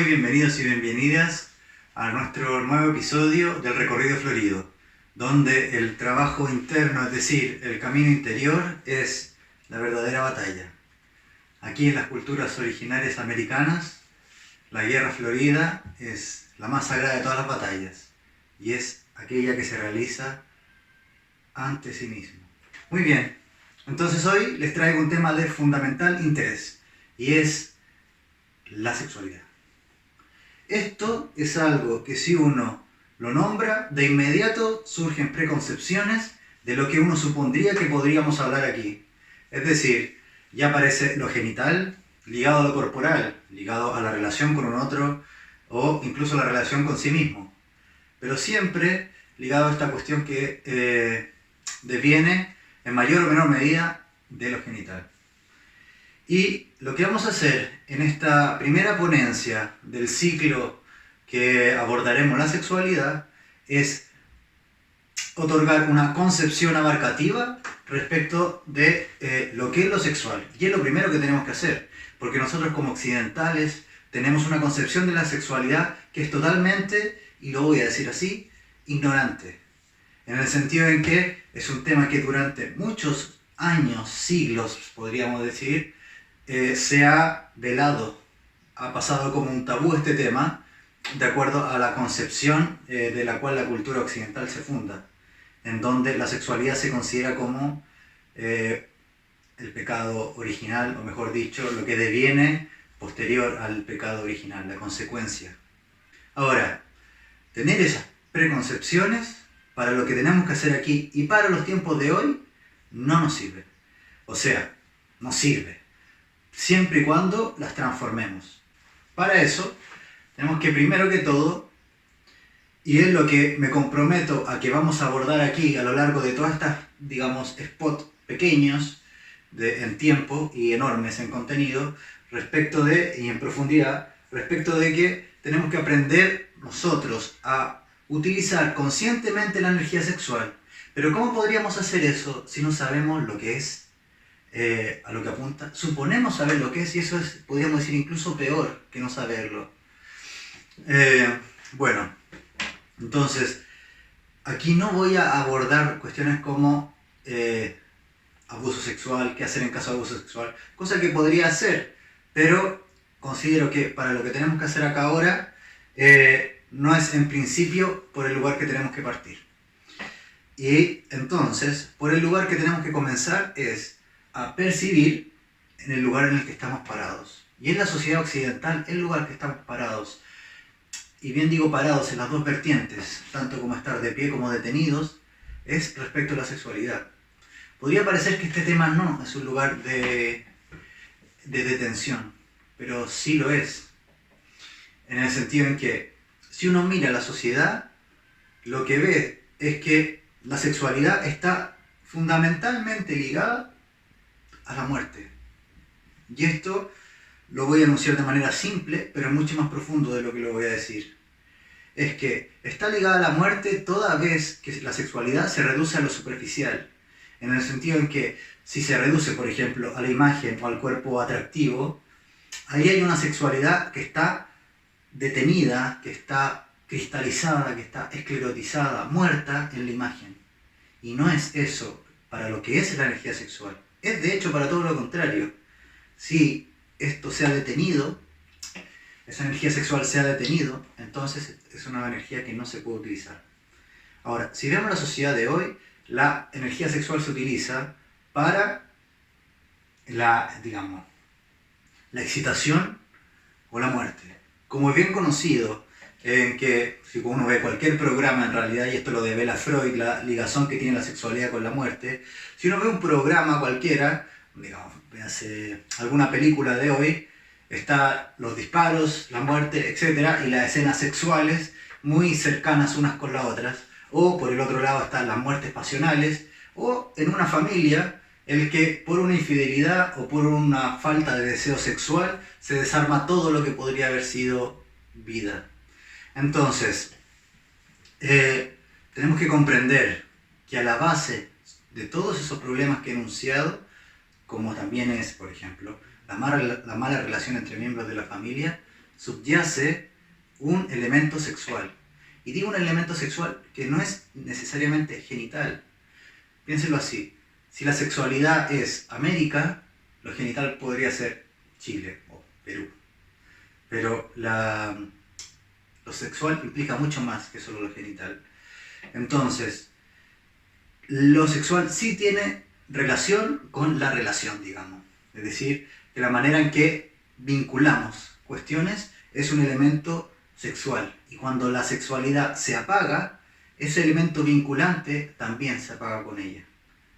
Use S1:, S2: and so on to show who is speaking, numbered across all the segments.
S1: muy bienvenidos y bienvenidas a nuestro nuevo episodio del Recorrido Florido, donde el trabajo interno, es decir, el camino interior, es la verdadera batalla. Aquí en las culturas originarias americanas, la guerra florida es la más sagrada de todas las batallas y es aquella que se realiza ante sí mismo. Muy bien, entonces hoy les traigo un tema de fundamental interés y es la sexualidad. Esto es algo que si uno lo nombra, de inmediato surgen preconcepciones de lo que uno supondría que podríamos hablar aquí. Es decir, ya aparece lo genital ligado a lo corporal, ligado a la relación con un otro o incluso la relación con sí mismo. Pero siempre ligado a esta cuestión que deviene en mayor o menor medida de lo genital. Y lo que vamos a hacer en esta primera ponencia del ciclo que abordaremos la sexualidad es otorgar una concepción abarcativa respecto de lo que es lo sexual. Y es lo primero que tenemos que hacer, porque nosotros como occidentales tenemos una concepción de la sexualidad que es totalmente, y lo voy a decir así, ignorante. En el sentido en que es un tema que durante muchos años, siglos podríamos decir, se ha velado, ha pasado como un tabú este tema, de acuerdo a la concepción de la cual la cultura occidental se funda, en donde la sexualidad se considera como el pecado original, o mejor dicho, lo que deviene posterior al pecado original, la consecuencia. Ahora, tener esas preconcepciones para lo que tenemos que hacer aquí y para los tiempos de hoy no nos sirve. O sea, no sirve, siempre y cuando las transformemos. Para eso, tenemos que primero que todo, y es lo que me comprometo a que vamos a abordar aquí a lo largo de todas estas, digamos, spots pequeños en tiempo y enormes en contenido, respecto de, y en profundidad, respecto de que tenemos que aprender nosotros a utilizar conscientemente la energía sexual. Pero ¿cómo podríamos hacer eso si no sabemos lo que es? A lo que apunta, suponemos saber lo que es, y eso es, podríamos decir, incluso peor que no saberlo. Bueno, entonces, aquí no voy a abordar cuestiones como abuso sexual, qué hacer en caso de abuso sexual, cosa que podría hacer, pero considero que para lo que tenemos que hacer acá ahora, no es en principio por el lugar que tenemos que partir. Y entonces, por el lugar que tenemos que comenzar es a percibir en el lugar en el que estamos parados. Y en la sociedad occidental, el lugar que estamos parados, y bien digo parados en las dos vertientes, tanto como estar de pie como detenidos, es respecto a la sexualidad. Podría parecer que este tema no es un lugar de detención, pero sí lo es. En el sentido en que, si uno mira la sociedad, lo que ve es que la sexualidad está fundamentalmente ligada a la muerte. Y esto lo voy a anunciar de manera simple, pero mucho más profundo de lo que lo voy a decir. Es que está ligada a la muerte toda vez que la sexualidad se reduce a lo superficial. En el sentido en que si se reduce, por ejemplo, a la imagen o al cuerpo atractivo, ahí hay una sexualidad que está detenida, que está cristalizada, que está esclerotizada, muerta en la imagen. Y no es eso para lo que es la energía sexual. Es de hecho para todo lo contrario. Si esto se ha detenido, esa energía sexual se ha detenido, entonces es una energía que no se puede utilizar. Ahora, si vemos la sociedad de hoy, la energía sexual se utiliza para la excitación o la muerte. Como es bien conocido, en que si uno ve cualquier programa en realidad, y esto lo devela Freud, la ligazón que tiene la sexualidad con la muerte, si uno ve un programa cualquiera, digamos, alguna película de hoy, está los disparos, la muerte, etc., y las escenas sexuales muy cercanas unas con las otras, o por el otro lado están las muertes pasionales, o en una familia, el que por una infidelidad o por una falta de deseo sexual se desarma todo lo que podría haber sido vida. Entonces, tenemos que comprender que a la base de todos esos problemas que he enunciado, como también es, por ejemplo, la mala relación entre miembros de la familia, subyace un elemento sexual. Y digo un elemento sexual que no es necesariamente genital. Piénsenlo así. Si la sexualidad es América, lo genital podría ser Chile o Perú. Pero lo sexual implica mucho más que solo lo genital. Entonces, lo sexual sí tiene relación con la relación, digamos. Es decir, que la manera en que vinculamos cuestiones es un elemento sexual. Y cuando la sexualidad se apaga, ese elemento vinculante también se apaga con ella.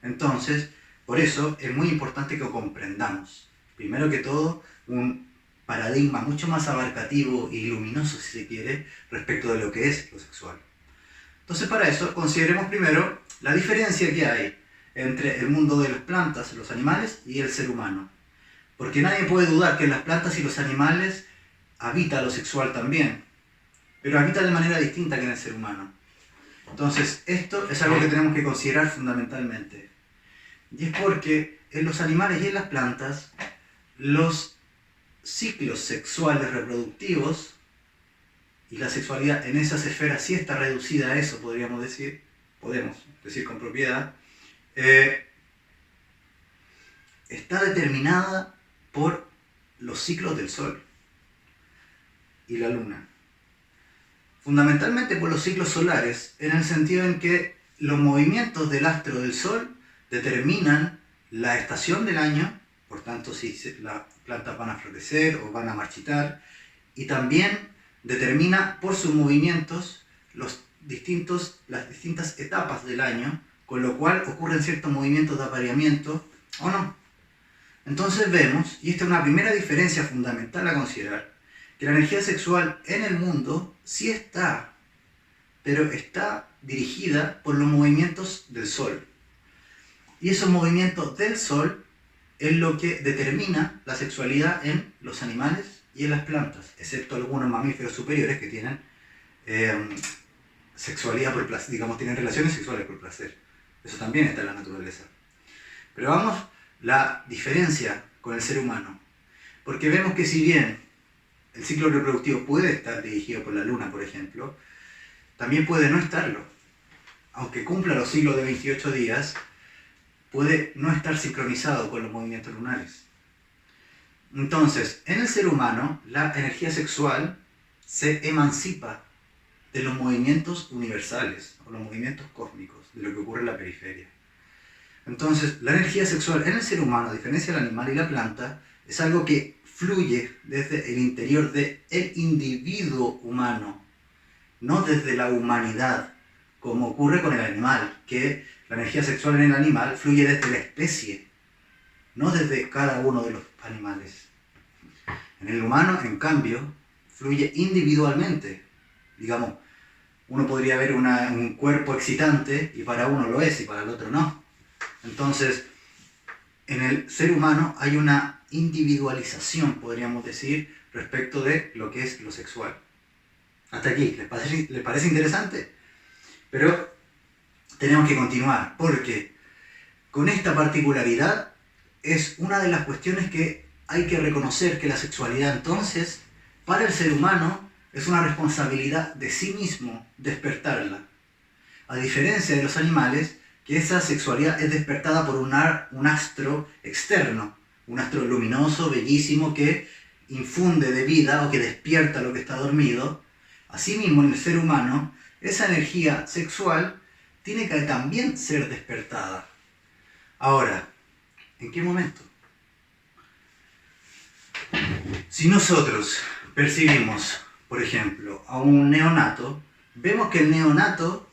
S1: Entonces, por eso es muy importante que comprendamos, primero que todo, un paradigma mucho más abarcativo y luminoso, si se quiere, respecto de lo que es lo sexual. Entonces, para eso, consideremos primero la diferencia que hay entre el mundo de las plantas, los animales, y el ser humano. Porque nadie puede dudar que en las plantas y los animales habita lo sexual también, pero habita de manera distinta que en el ser humano. Entonces, esto es algo que tenemos que considerar fundamentalmente. Y es porque en los animales y en las plantas, los ciclos sexuales reproductivos y la sexualidad en esas esferas sí está reducida a eso, podemos decir con propiedad, está determinada por los ciclos del Sol y la Luna. Fundamentalmente por los ciclos solares, en el sentido en que los movimientos del astro del Sol determinan la estación del año, por tanto si las plantas van a florecer o van a marchitar, y también determina por sus movimientos las distintas etapas del año, con lo cual ocurren ciertos movimientos de apareamiento o no. Entonces vemos, y esta es una primera diferencia fundamental a considerar, que la energía sexual en el mundo sí está, pero está dirigida por los movimientos del Sol. Y esos movimientos del Sol es lo que determina la sexualidad en los animales y en las plantas, excepto algunos mamíferos superiores que tienen sexualidad por placer, digamos, tienen relaciones sexuales por placer. Eso también está en la naturaleza. Pero vamos, la diferencia con el ser humano. Porque vemos que si bien el ciclo reproductivo puede estar dirigido por la luna, por ejemplo, también puede no estarlo. Aunque cumpla los ciclos de 28 días, puede no estar sincronizado con los movimientos lunares. Entonces, en el ser humano, la energía sexual se emancipa de los movimientos universales, o los movimientos cósmicos, de lo que ocurre en la periferia. Entonces, la energía sexual en el ser humano, a diferencia del animal y la planta, es algo que fluye desde el interior del individuo humano, no desde la humanidad, como ocurre con el animal, que la energía sexual en el animal fluye desde la especie, no desde cada uno de los animales. En el humano, en cambio, fluye individualmente. Digamos, uno podría ver un cuerpo excitante y para uno lo es y para el otro no. Entonces, en el ser humano hay una individualización, podríamos decir, respecto de lo que es lo sexual. Hasta aquí, ¿les parece interesante? Pero tenemos que continuar, porque con esta particularidad es una de las cuestiones que hay que reconocer, que la sexualidad entonces, para el ser humano, es una responsabilidad de sí mismo despertarla. A diferencia de los animales, que esa sexualidad es despertada por un astro externo, un astro luminoso, bellísimo, que infunde de vida o que despierta lo que está dormido. Asimismo, en el ser humano, esa energía sexual tiene que también ser despertada. Ahora, ¿en qué momento? Si nosotros percibimos, por ejemplo, a un neonato, vemos que el neonato,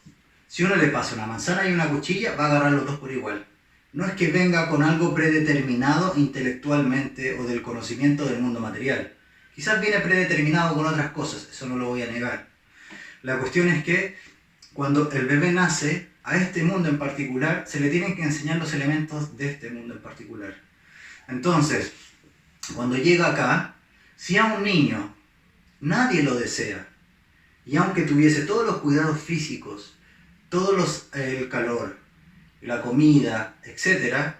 S1: si uno le pasa una manzana y una cuchilla, va a agarrar los dos por igual. No es que venga con algo predeterminado intelectualmente o del conocimiento del mundo material. Quizás viene predeterminado con otras cosas, eso no lo voy a negar. La cuestión es que cuando el bebé nace, a este mundo en particular, se le tienen que enseñar los elementos de este mundo en particular. Entonces, cuando llega acá, si a un niño nadie lo desea, y aunque tuviese todos los cuidados físicos, el calor, la comida, etc.,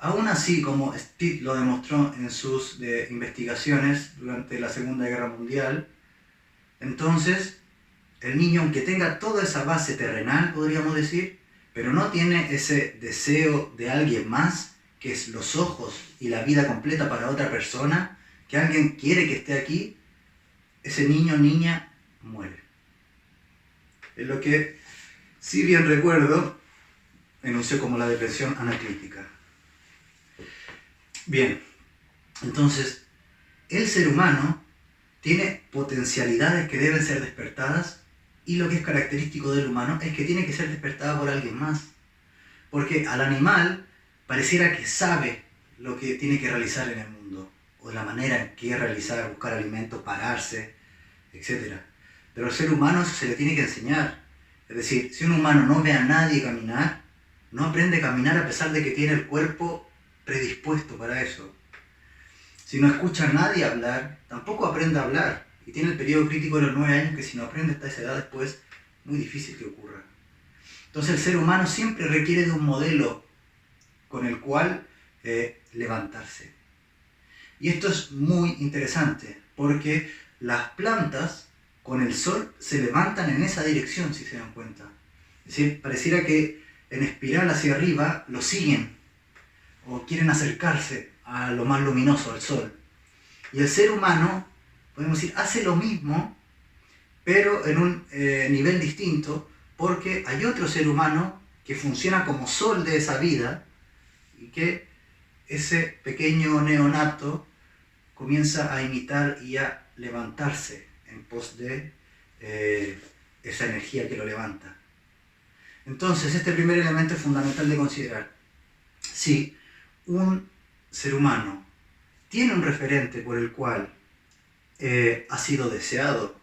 S1: Aún así, como Stitt lo demostró en sus investigaciones durante la Segunda Guerra Mundial, entonces el niño, aunque tenga toda esa base terrenal, podríamos decir, pero no tiene ese deseo de alguien más, que es los ojos y la vida completa para otra persona, que alguien quiere que esté aquí, ese niño o niña muere. Es lo que, si bien recuerdo, enunció como la depresión anaclítica. Bien, entonces, el ser humano tiene potencialidades que deben ser despertadas, y lo que es característico del humano es que tiene que ser despertada por alguien más. Porque al animal pareciera que sabe lo que tiene que realizar en el mundo, o la manera en que realizar, buscar alimento, pararse, etc. Pero al ser humano eso se le tiene que enseñar. Es decir, si un humano no ve a nadie caminar, no aprende a caminar a pesar de que tiene el cuerpo predispuesto para eso. Si no escucha a nadie hablar, tampoco aprende a hablar. Y tiene el periodo crítico de los 9 años, que si no aprende hasta esa edad después, muy difícil que ocurra. Entonces el ser humano siempre requiere de un modelo con el cual levantarse. Y esto es muy interesante, porque las plantas con el sol se levantan en esa dirección, si se dan cuenta. Es decir, pareciera que en espiral hacia arriba lo siguen, o quieren acercarse a lo más luminoso, al sol. Y el ser humano, podemos decir, hace lo mismo, pero en un nivel distinto, porque hay otro ser humano que funciona como sol de esa vida, y que ese pequeño neonato comienza a imitar y a levantarse en pos de esa energía que lo levanta. Entonces, este primer elemento es fundamental de considerar. Si un ser humano tiene un referente por el cual ha sido deseado,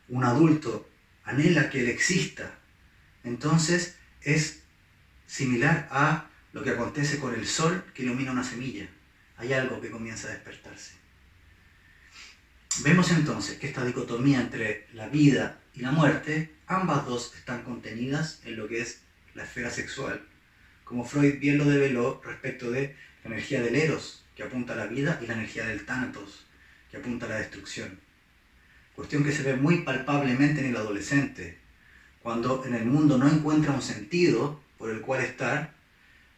S1: un adulto anhela que él exista, entonces es similar a lo que acontece con el sol que ilumina una semilla. Hay algo que comienza a despertarse. Vemos entonces que esta dicotomía entre la vida y la muerte, ambas dos están contenidas en lo que es la esfera sexual, como Freud bien lo develó respecto de la energía del Eros, que apunta a la vida, y la energía del Thanatos, que apunta a la destrucción. Cuestión que se ve muy palpablemente en el adolescente, cuando en el mundo no encuentra un sentido por el cual estar,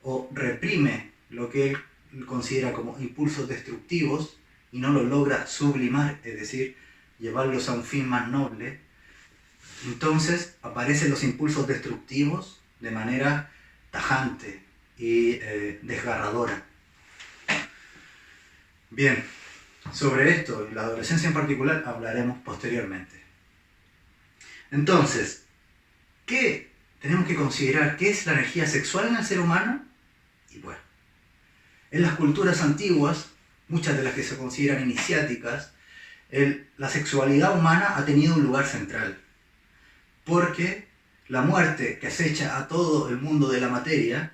S1: o reprime lo que él considera como impulsos destructivos y no lo logra sublimar, es decir, llevarlos a un fin más noble. Entonces aparecen los impulsos destructivos de manera tajante y desgarradora. Bien, sobre esto, y la adolescencia en particular, hablaremos posteriormente. Entonces, ¿qué tenemos que considerar? ¿Qué es la energía sexual en el ser humano? Y bueno, en las culturas antiguas, muchas de las que se consideran iniciáticas, la sexualidad humana ha tenido un lugar central, porque la muerte que acecha a todo el mundo de la materia,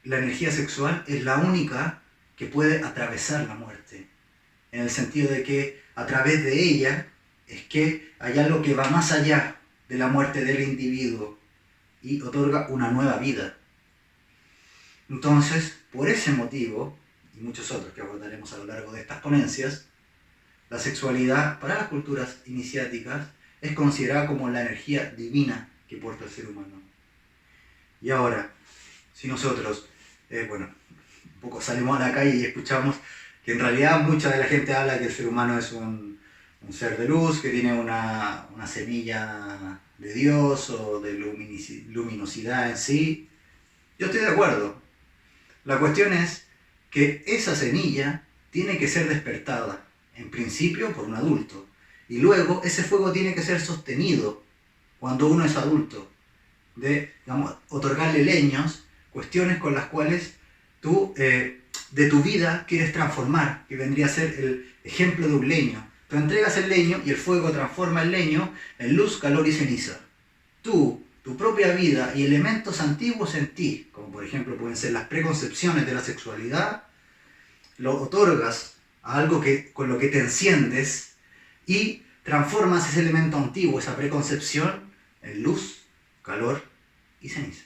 S1: la energía sexual es la única que puede atravesar la muerte, en el sentido de que a través de ella es que hay algo que va más allá de la muerte del individuo y otorga una nueva vida. Entonces, por ese motivo, y muchos otros que abordaremos a lo largo de estas ponencias, la sexualidad para las culturas iniciáticas es considerada como la energía divina que porta el ser humano. Y ahora, si nosotros, un poco salimos a la calle y escuchamos que en realidad mucha de la gente habla que el ser humano es un ser de luz, que tiene una semilla de Dios o de luminosidad en sí, yo estoy de acuerdo. La cuestión es que esa semilla tiene que ser despertada, en principio por un adulto, y luego ese fuego tiene que ser sostenido cuando uno es adulto, de otorgarle leños, cuestiones con las cuales tú de tu vida quieres transformar, que vendría a ser el ejemplo de un leño. Tú entregas el leño y el fuego transforma el leño en luz, calor y ceniza. Tú, tu propia vida y elementos antiguos en ti, como por ejemplo pueden ser las preconcepciones de la sexualidad, lo otorgas a algo con lo que te enciendes y transformas ese elemento antiguo, esa preconcepción, en luz, calor y ceniza.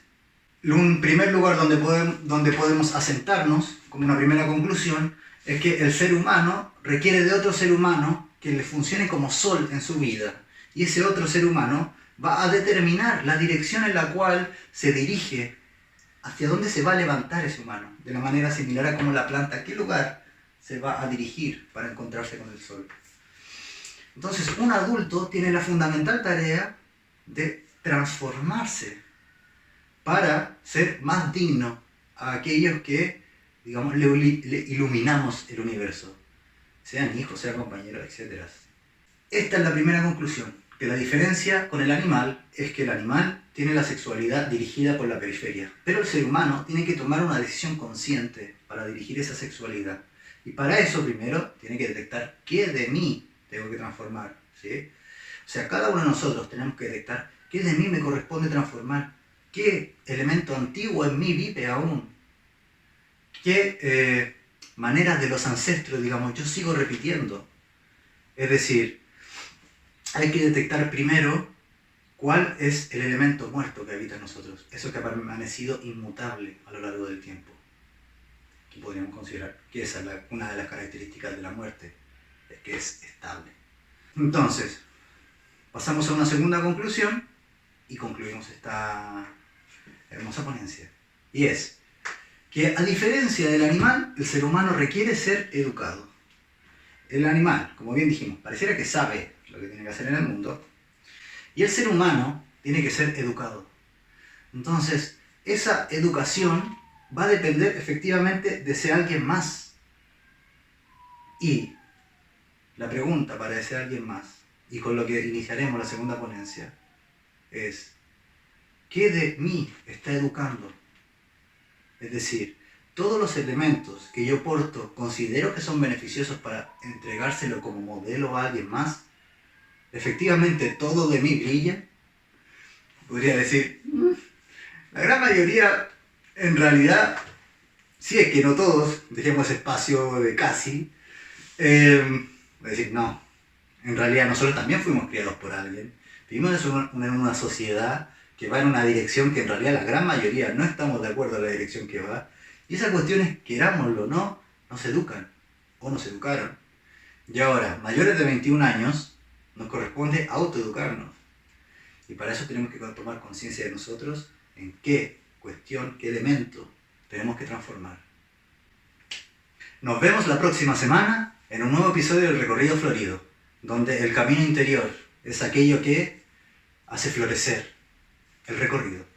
S1: un primer lugar donde podemos asentarnos, como una primera conclusión, es que el ser humano requiere de otro ser humano que le funcione como sol en su vida. Y ese otro ser humano va a determinar la dirección en la cual se dirige, hacia dónde se va a levantar ese humano, de la manera similar a como la planta, a qué lugar se va a dirigir para encontrarse con el sol. Entonces, un adulto tiene la fundamental tarea de transformarse para ser más digno a aquellos que, digamos, le iluminamos el universo, sean hijos, sean compañeros, etc. Esta es la primera conclusión, que la diferencia con el animal es que el animal tiene la sexualidad dirigida por la periferia, pero el ser humano tiene que tomar una decisión consciente para dirigir esa sexualidad. Y para eso primero tiene que detectar qué de mí tengo que transformar, ¿sí? O sea, cada uno de nosotros tenemos que detectar qué de mí me corresponde transformar, qué elemento antiguo en mí vive aún, qué maneras de los ancestros, digamos, yo sigo repitiendo. Es decir, hay que detectar primero cuál es el elemento muerto que habita en nosotros, eso que ha permanecido inmutable a lo largo del tiempo, que podríamos considerar que esa es una de las características de la muerte, es que es estable. Entonces, pasamos a una segunda conclusión y concluimos esta hermosa ponencia. Y es que, a diferencia del animal, el ser humano requiere ser educado. El animal, como bien dijimos, pareciera que sabe lo que tiene que hacer en el mundo, y el ser humano tiene que ser educado. Entonces, esa educación va a depender efectivamente de ser alguien más. Y la pregunta para ese alguien más, y con lo que iniciaremos la segunda ponencia, es: ¿qué de mí está educando? Es decir, todos los elementos que yo porto, considero que son beneficiosos para entregárselo como modelo a alguien más, efectivamente todo de mí brilla. Podría decir, la gran mayoría, en realidad, si es que no todos, dejemos espacio de casi, voy a decir, no, en realidad nosotros también fuimos criados por alguien, vivimos en una sociedad que va en una dirección que en realidad la gran mayoría no estamos de acuerdo en la dirección que va, y esas cuestiones, querámoslo o no, nos educan, o nos educaron. Y ahora, mayores de 21 años, nos corresponde autoeducarnos. Y para eso tenemos que tomar conciencia de nosotros en qué cuestión, qué elemento tenemos que transformar. Nos vemos la próxima semana en un nuevo episodio del Recorrido Florido, donde el camino interior es aquello que hace florecer el recorrido.